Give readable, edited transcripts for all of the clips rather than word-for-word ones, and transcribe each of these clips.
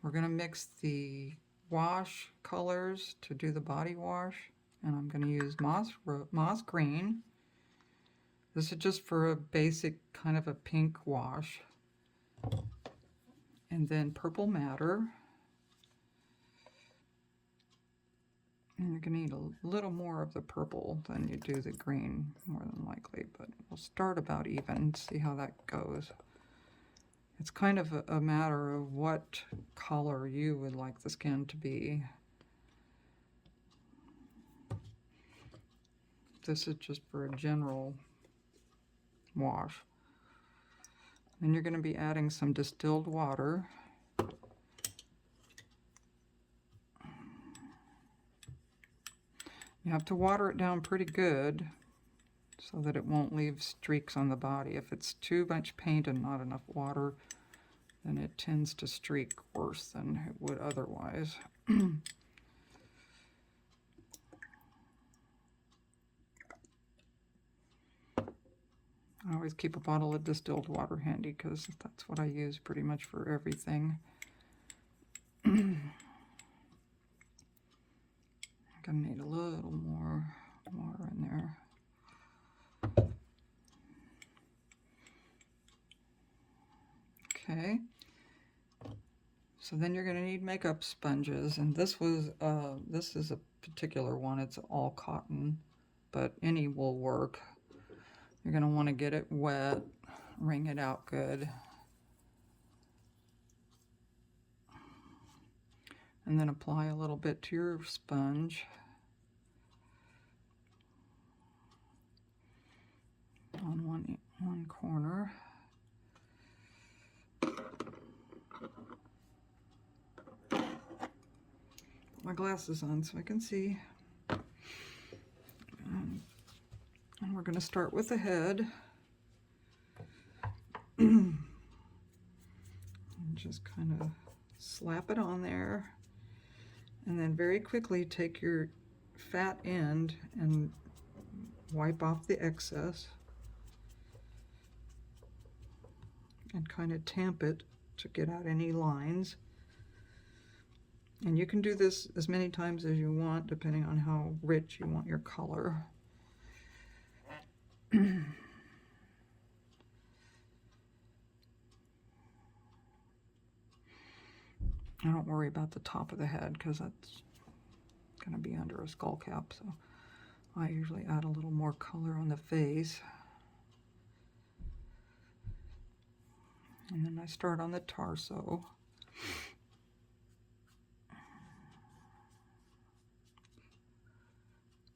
We're going to mix the wash colors to do the body wash, and I'm going to use moss green. This is just for a basic kind of a pink wash. And then purple madder. And you're going to need a little more of the purple than you do the green, more than likely, but we'll start about even and see how that goes. It's kind of a matter of what color you would like the skin to be. This is just for a general wash. Then you're going to be adding some distilled water. You have to water it down pretty good so that it won't leave streaks on the body. If it's too much paint and not enough water, then it tends to streak worse than it would otherwise. I always keep a bottle of distilled water handy because that's what I use pretty much for everything. I'm gonna need a little more water in there. Okay. So then you're gonna need makeup sponges, and this is a particular one. It's all cotton, but any will work. You're going to want to get it wet, wring it out good. And then apply a little bit to your sponge. On one corner. Put my glasses on so I can see. And we're going to start with the head. And just kind of slap it on there. And then very quickly take your fat end and wipe off the excess. And kind of tamp it to get out any lines. And you can do this as many times as you want, depending on how rich you want your color. I don't worry about the top of the head because that's going to be under a skull cap, so I usually add a little more color on the face. And then I start on the torso.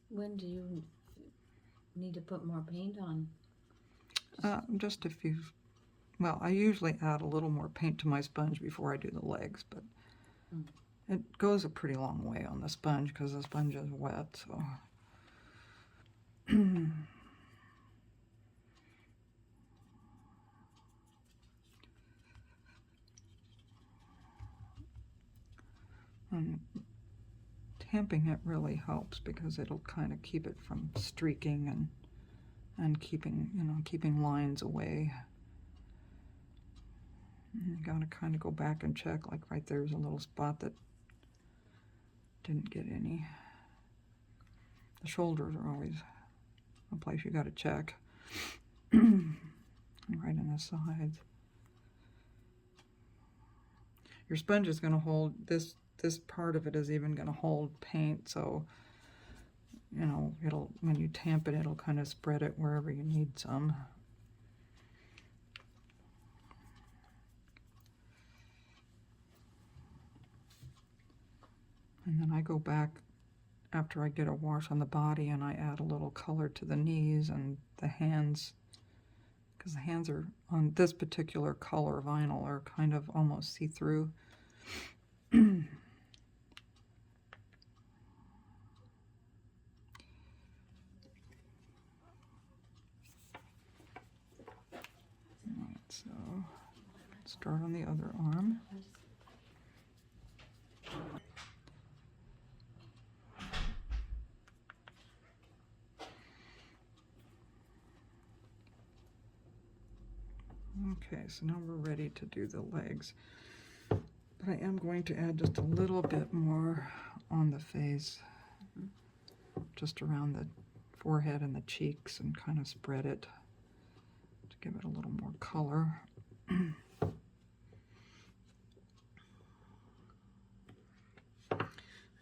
When do you need to put more paint on? Just a few. Well, I usually add a little more paint to my sponge before I do the legs, but it goes a pretty long way on the sponge because the sponge is wet, so. And tamping it really helps because it'll kind of keep it from streaking and keeping lines away. You gotta kind of go back and check, like right there's a little spot that didn't get any. The shoulders are always a place you gotta check. And right on the sides. Your sponge is gonna hold, this part of it is even gonna hold paint, so it'll, when you tamp it, it'll kind of spread it wherever you need some. And then I go back after I get a wash on the body and I add a little color to the knees and the hands, because the hands are on this particular color vinyl are kind of almost see-through. So start on the other arm. Okay, so now we're ready to do the legs. But I am going to add just a little bit more on the face, just around the forehead and the cheeks, and kind of spread it to give it a little more color.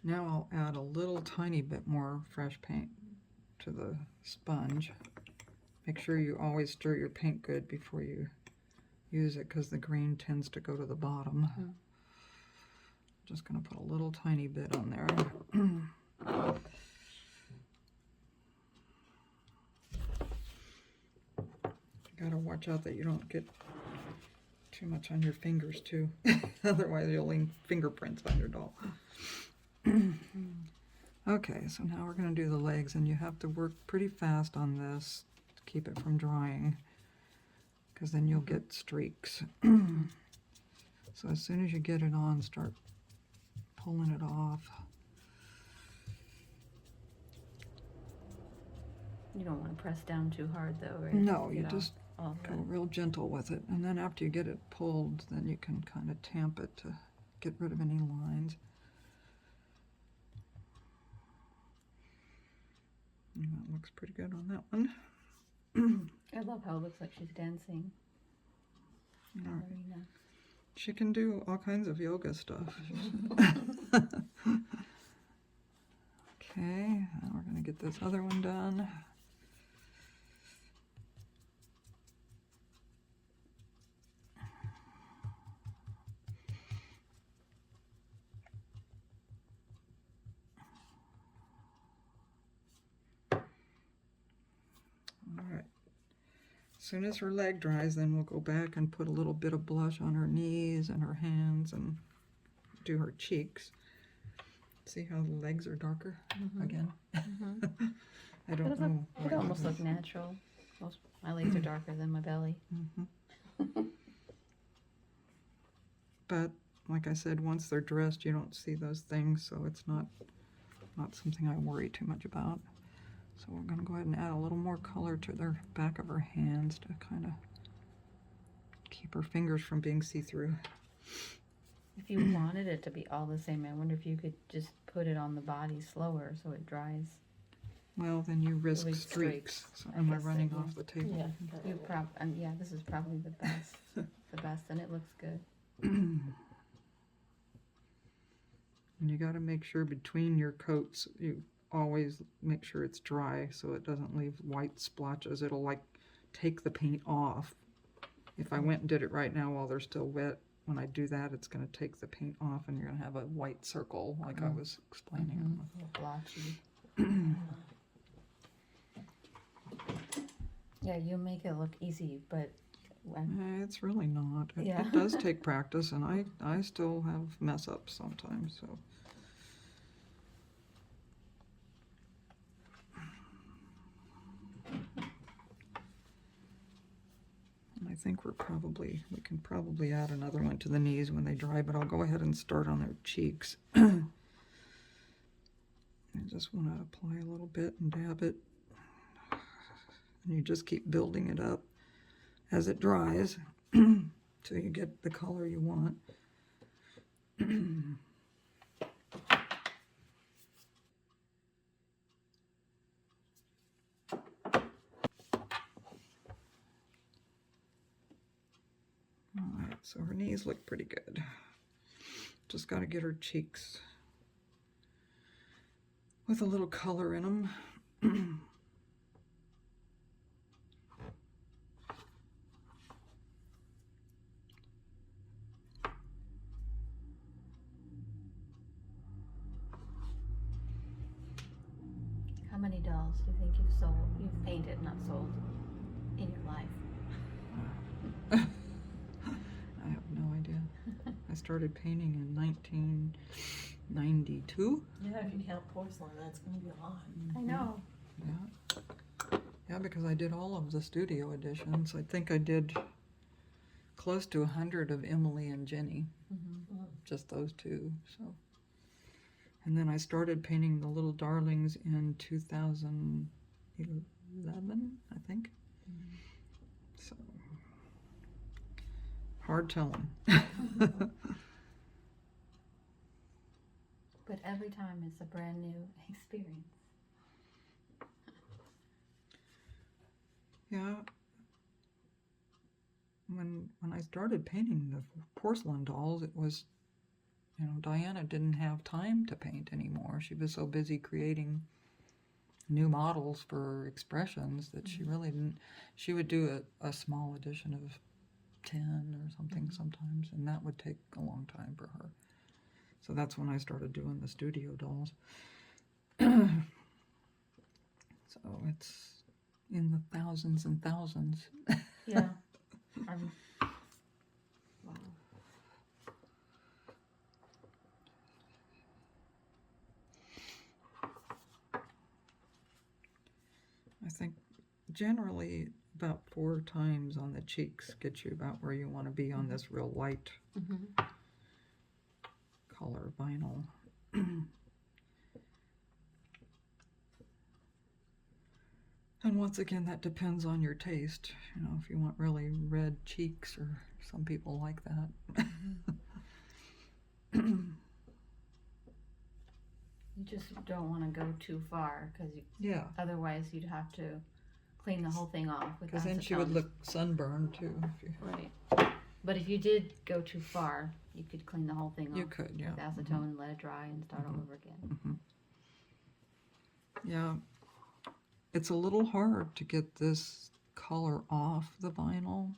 Now I'll add a little tiny bit more fresh paint to the sponge. Make sure you always stir your paint good before you use it, because the green tends to go to the bottom. Just going to put a little tiny bit on there. You got to watch out that you don't get too much on your fingers too. Otherwise you'll leave fingerprints on your doll. Okay, so now we're going to do the legs, and you have to work pretty fast on this to keep it from drying, because then you'll get streaks. So as soon as you get it on, start pulling it off. You don't want to press down too hard though, right? No, To you get just all go the- real gentle with it, and then after you get it pulled, then you can kind of tamp it to get rid of any lines. And that looks pretty good on that one. I love how it looks like she's dancing. All right. Ballerina. She can do all kinds of yoga stuff. Okay, now we're going to get this other one done. All right. As soon as her leg dries, then we'll go back and put a little bit of blush on her knees and her hands and do her cheeks. See how the legs are darker again? I don't know. It almost look natural. My legs are darker than my belly. But like I said, once they're dressed, you don't see those things, so it's not something I worry too much about. So we're going to go ahead and add a little more color to the back of her hands to kind of keep her fingers from being see-through. If you wanted it to be all the same, I wonder if you could just put it on the body slower so it dries. Well, then you risk Leave streaks. So I am I guess running so, yeah. off the table? Yeah. You yeah, this is probably the best. The best, and it looks good. And you got to make sure between your coats, you always make sure it's dry so it doesn't leave white splotches. It'll like take the paint off. If I went and did it right now while they're still wet, when I do that, it's going to take the paint off and you're going to have a white circle like I was explaining. A little blotchy. Yeah, you make it look easy, but when, It's really not. Yeah. It does take practice, and I still have mess ups sometimes. So. And I think we can probably add another one to the knees when they dry, but I'll go ahead and start on their cheeks. I just want to apply a little bit and dab it. And you just keep building it up as it dries till you get the color you want. Alright, so her knees look pretty good. Just got to get her cheeks with a little color in them. how many dolls do you think you've painted, not sold, in your life? I have no idea. I started painting in 1992. Yeah, if you count porcelain, that's going to be a lot. I know. Yeah. Yeah, because I did all of the studio editions. I think I did close to 100 of Emily and Jenny. Just those two. So, and then I started painting the little darlings in 2011, I think. So hard telling. every time is a brand new experience. Yeah. When I started painting the porcelain dolls, it was, Diana didn't have time to paint anymore. She was so busy creating new models for expressions that she really didn't. She would do a small edition of 10 or something sometimes, and that would take a long time for her. So that's when I started doing the studio dolls. So it's in the thousands and thousands. Yeah. Wow. I think generally about 4 times on the cheeks gets you about where you want to be on this real light color vinyl. And once again, that depends on your taste. If you want really red cheeks, or some people like that. You just don't want to go too far because Yeah, otherwise you'd have to clean the whole thing off with because acetone. then she would look sunburned too. Right. But if you did go too far, you could clean the whole thing off You could, yeah. with acetone and let it dry and start all over again. Yeah, it's a little hard to get this color off the vinyl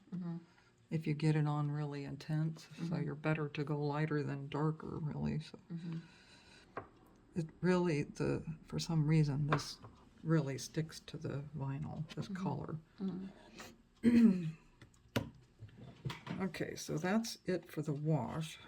if you get it on really intense. So you're better to go lighter than darker, really. So it really, for some reason, this really sticks to the vinyl, this color. Okay, so that's it for the wash.